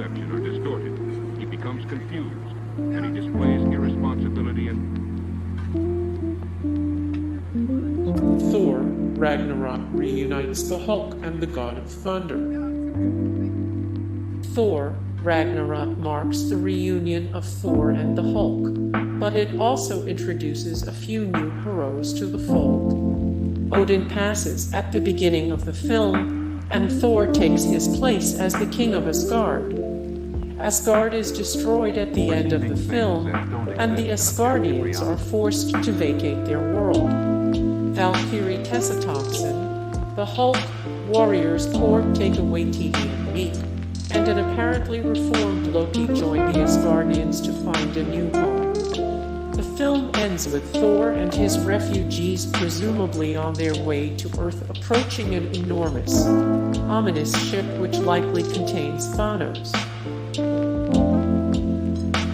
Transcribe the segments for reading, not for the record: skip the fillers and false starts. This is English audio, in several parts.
perception are distorted. He becomes confused, and he displays irresponsibility and... Thor, Ragnarok reunites the Hulk and the God of Thunder. Thor, Ragnarok marks the reunion of Thor and the Hulk, but it also introduces a few new heroes to the fold. Odin passes at the beginning of the film, and Thor takes his place as the king of Asgard. Asgard is destroyed at the end of the film, and the Asgardians are forced to vacate their world. Valkyrie Tesseract, the Hulk, warriors Thor take away TV and meat, and an apparently reformed Loki join the Asgardians to find a new home. The film ends with Thor and his refugees presumably on their way to Earth approaching an enormous, ominous ship which likely contains Thanos.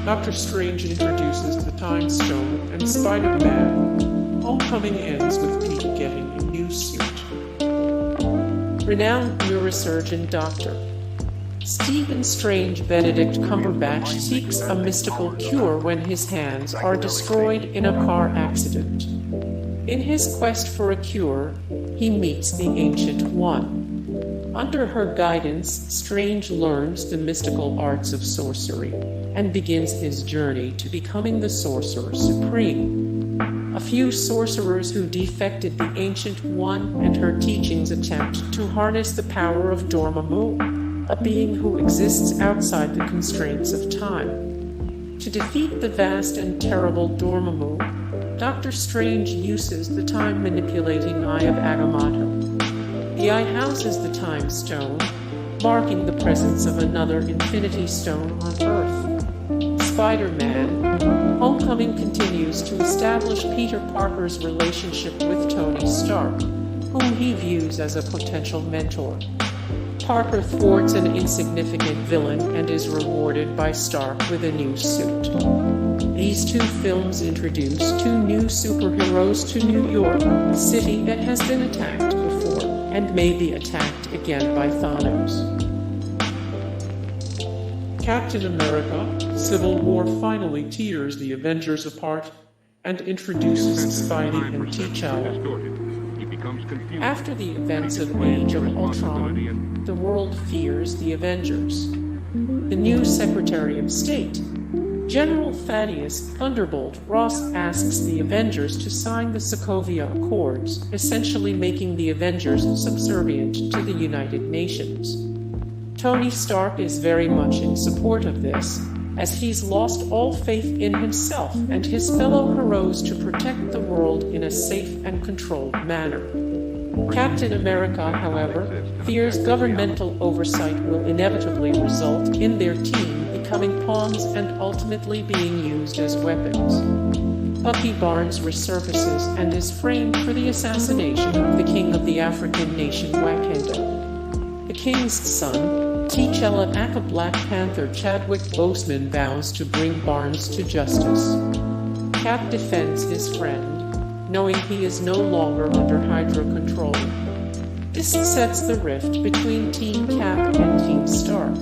Doctor Strange introduces the Time Stone and Spider-Man. Homecoming ends with Pete getting a new suit. Renowned neurosurgeon Dr. Stephen Strange Benedict Cumberbatch seeks a mystical cure when his hands are destroyed in a car accident. In his quest for a cure, he meets the Ancient One. Under her guidance, Strange learns the mystical arts of sorcery and begins his journey to becoming the Sorcerer Supreme. A few sorcerers who defected the Ancient One and her teachings attempt to harness the power of Dormammu, a being who exists outside the constraints of time. To defeat the vast and terrible Dormammu, Doctor Strange uses the time-manipulating Eye of Agamotto. The eye houses the Time Stone, marking the presence of another Infinity Stone on Earth. Spider-Man: Homecoming continues to establish Peter Parker's relationship with Tony Stark, whom he views as a potential mentor. Parker thwarts an insignificant villain and is rewarded by Stark with a new suit. These two films introduce two new superheroes to New York, a city that has been attacked before and may be attacked again by Thanos. Captain America: Civil War finally tears the Avengers apart and introduces Spidey and T'Challa. After the events of Age of Ultron, the world fears the Avengers. The new Secretary of State, General Thaddeus Thunderbolt Ross, asks the Avengers to sign the Sokovia Accords, essentially making the Avengers subservient to the United Nations. Tony Stark is very much in support of this, as he's lost all faith in himself and his fellow heroes to protect the world in a safe and controlled manner. Captain America, however, fears governmental oversight will inevitably result in their team becoming pawns and ultimately being used as weapons. Bucky Barnes resurfaces and is framed for the assassination of the king of the African nation Wakanda. The king's son, T'Challa aka Black Panther Chadwick Boseman, vows to bring Barnes to justice. Cap defends his friend, knowing he is no longer under Hydra control. This sets the rift between Team Cap and Team Stark.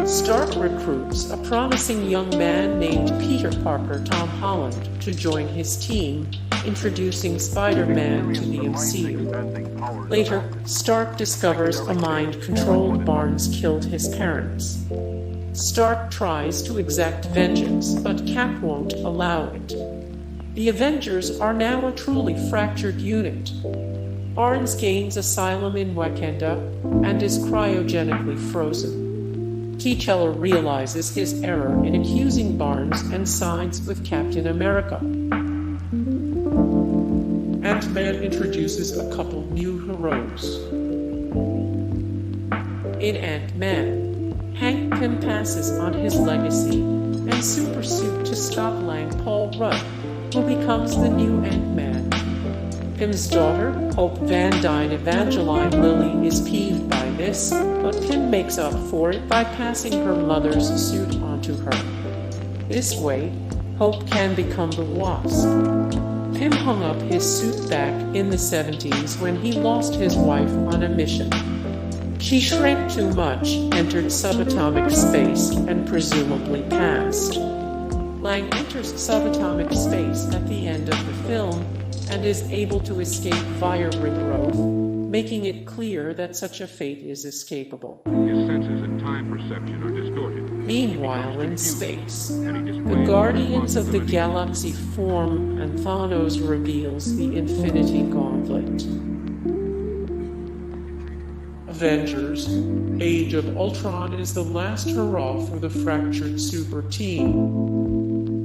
Stark recruits a promising young man named Peter Parker Tom Holland to join his team, introducing Spider-Man to the MCU. Later, Stark discovers a mind-controlled Barnes killed his parents. Stark tries to exact vengeance, but Cap won't allow it. The Avengers are now a truly fractured unit. Barnes gains asylum in Wakanda and is cryogenically frozen. T'Challa realizes his error in accusing Barnes and sides with Captain America. Ant-Man introduces a couple new heroes. In Ant-Man, Hank Pym passes on his legacy and supersuit to stop Lang Paul Rudd, who becomes the new Ant-Man. Pym's daughter, Hope Van Dyne Evangeline Lilly, is peeved by this, but Pym makes up for it by passing her mother's suit onto her. This way, Hope can become the Wasp. Pym hung up his suit back in the 70s when he lost his wife on a mission. She shrank too much, entered subatomic space, and presumably passed. Lang enters subatomic space at the end of the film and is able to escape via regrowth, making it clear that such a fate is escapable. His senses and time perception are distorted. Meanwhile, in space, the Guardians of the Galaxy form and Thanos reveals the Infinity Gauntlet. Avengers: Age of Ultron is the last hurrah for the fractured super team.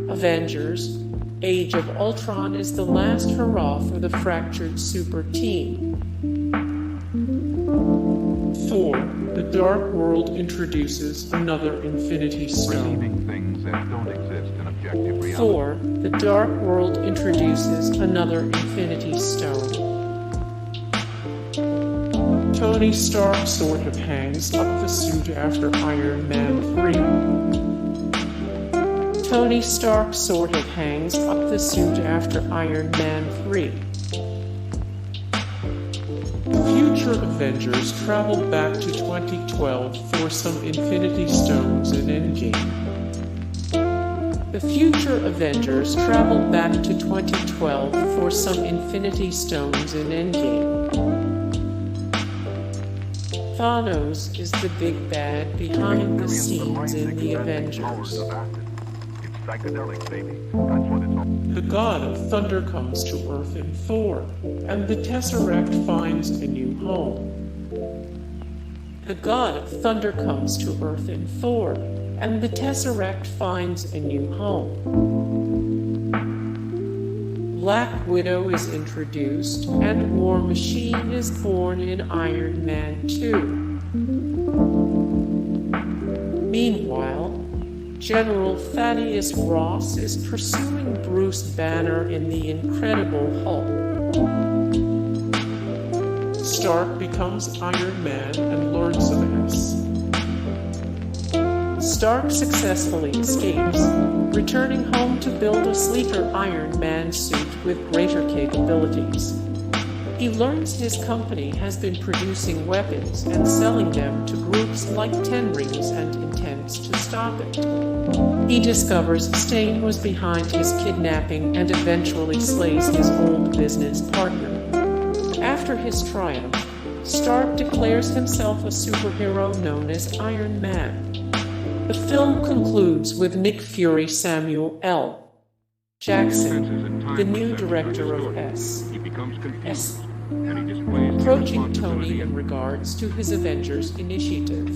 Avengers: Age of Ultron is the last hurrah for the fractured super team. Thor: The Dark World introduces another Infinity Stone. Perceiving things that don't exist in objective reality. Thor: The Dark World introduces another Infinity Stone. Tony Stark sort of hangs up the suit after Iron Man 3. Tony Stark sort of hangs up the suit after Iron Man 3. The future Avengers travel back to 2012 for some Infinity Stones in Endgame. The future Avengers travel back to 2012 for some Infinity Stones in Endgame. Thanos is the big bad behind the scenes in the Avengers. The god of thunder comes to Earth in Thor, and the Tesseract finds a new home. The god of thunder comes to Earth in Thor, and the Tesseract finds a new home. Black Widow is introduced, and War Machine is born in Iron Man 2. Meanwhile, General Thaddeus Ross is pursuing Bruce Banner in The Incredible Hulk. Stark becomes Iron Man and learns of S. Stark successfully escapes, returning home to build a sleeker Iron Man suit with greater capabilities. He learns his company has been producing weapons and selling them to groups like Ten Rings and intends to stop it. He discovers Stain was behind his kidnapping and eventually slays his old business partner. After his triumph, Stark declares himself a superhero known as Iron Man. The film concludes with Nick Fury Samuel L. Jackson, the new director of S.H.I.E.L.D, approaching Tony in regards to his Avengers initiative.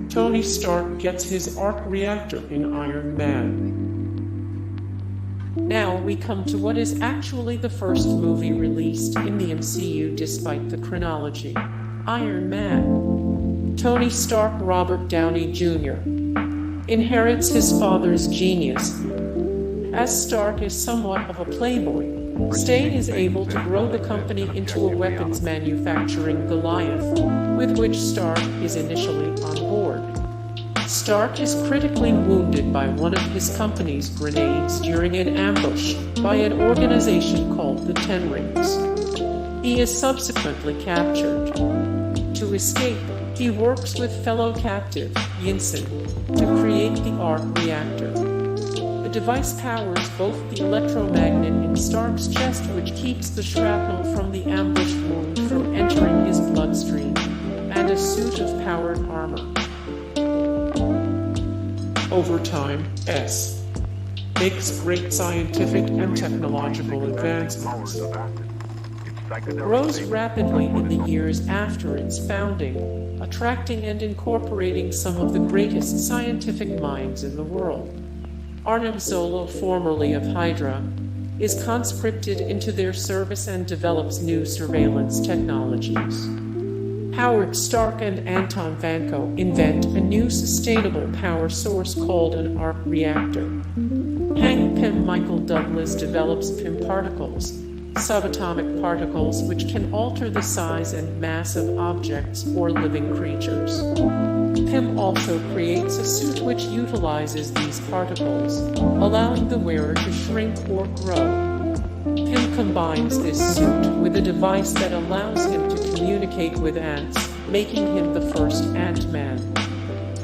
Tony Stark gets his arc reactor in Iron Man. Now we come to what is actually the first movie released in the MCU despite the chronology: Iron Man. Tony Stark Robert Downey Jr. inherits his father's genius. As Stark is somewhat of a playboy, Stain is able to grow the company into a weapons manufacturing Goliath, with which Stark is initially on board. Stark is critically wounded by one of his company's grenades during an ambush by an organization called the Ten Rings. He is subsequently captured. To escape, he works with fellow captive, Yinsen, to create the arc reactor. The device powers both the electromagnet in Stark's chest, which keeps the shrapnel from the ambush wound from entering his bloodstream, and a suit of powered armor. Over time, S makes great scientific and technological advancements. Grows rapidly in the years after its founding, attracting and incorporating some of the greatest scientific minds in the world. Arnim Zola, formerly of Hydra, is conscripted into their service and develops new surveillance technologies. Howard Stark and Anton Vanko invent a new sustainable power source called an arc reactor. Hank Pym Michael Douglas develops Pym particles, subatomic particles which can alter the size and mass of objects or living creatures. Pym also creates a suit which utilizes these particles, allowing the wearer to shrink or grow. Pym combines this suit with a device that allows him to communicate with ants, making him the first Ant-Man.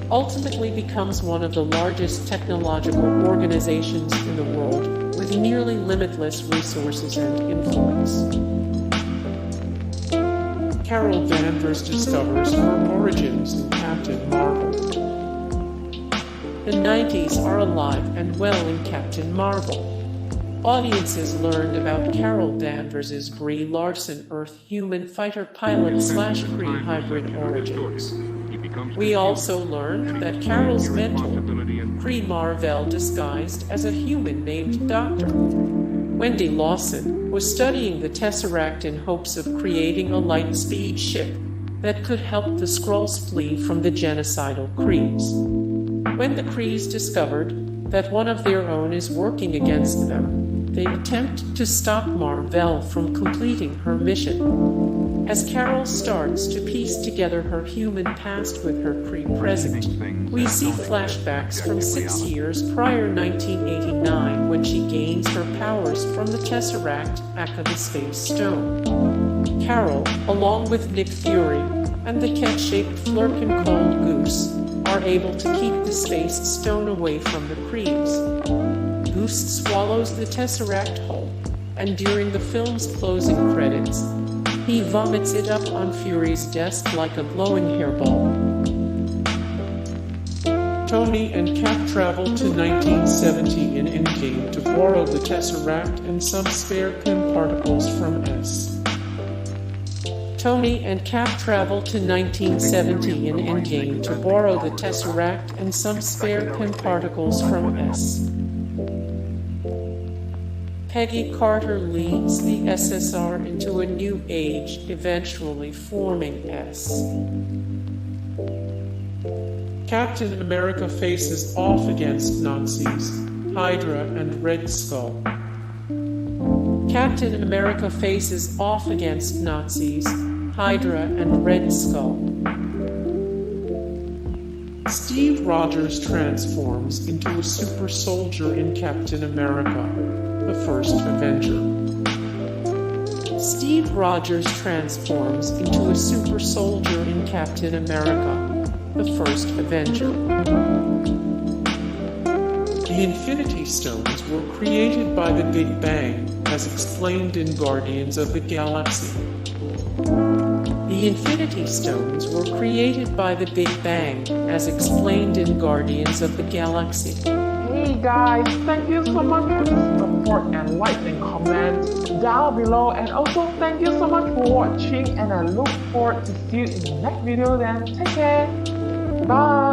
Ultimately becomes one of the largest technological organizations in the world, with nearly limitless resources and influence. Carol Danvers discovers her origins in Captain Marvel. The 90s are alive and well in Captain Marvel. Audiences learned about Carol Danvers' Brie Larson Earth-human fighter pilot/Kree hybrid origins. We also learned that Carol's mentor, Kree Marvel disguised as a human named Dr. Wendy Lawson, was studying the Tesseract in hopes of creating a light-speed ship that could help the Skrulls flee from the genocidal Krees. When the Krees discovered that one of their own is working against them, they attempt to stop Marvel from completing her mission. As Carol starts to piece together her human past with her Kree present, we see flashbacks from 6 years prior 1989 when she gains her powers from the Tesseract, aka the Space Stone. Carol, along with Nick Fury and the cat-shaped Flurkin called Goose, are able to keep the Space Stone away from the Krees. Goose swallows the Tesseract whole, and during the film's closing credits, he vomits it up on Fury's desk like a glowing hairball. Tony and Cap travel to 1970 in Endgame to borrow the Tesseract and some spare Pym particles from S. Tony and Cap travel to 1970 in Endgame to borrow the Tesseract and some spare Pym particles from S. Peggy Carter leads the SSR into a new age, eventually forming S. Captain America faces off against Nazis, Hydra and Red Skull. Captain America faces off against Nazis, Hydra and Red Skull. Steve Rogers transforms into a super soldier in Captain America, the first Avenger. Steve Rogers transforms into a super soldier in Captain America, the first Avenger. The Infinity Stones were created by the Big Bang, as explained in Guardians of the Galaxy. The Infinity Stones were created by the Big Bang, as explained in Guardians of the Galaxy. Hey guys, thank you so much for the support and like and comment down below, and also thank you so much for watching, and I look forward to see you in the next video. Then take care, bye.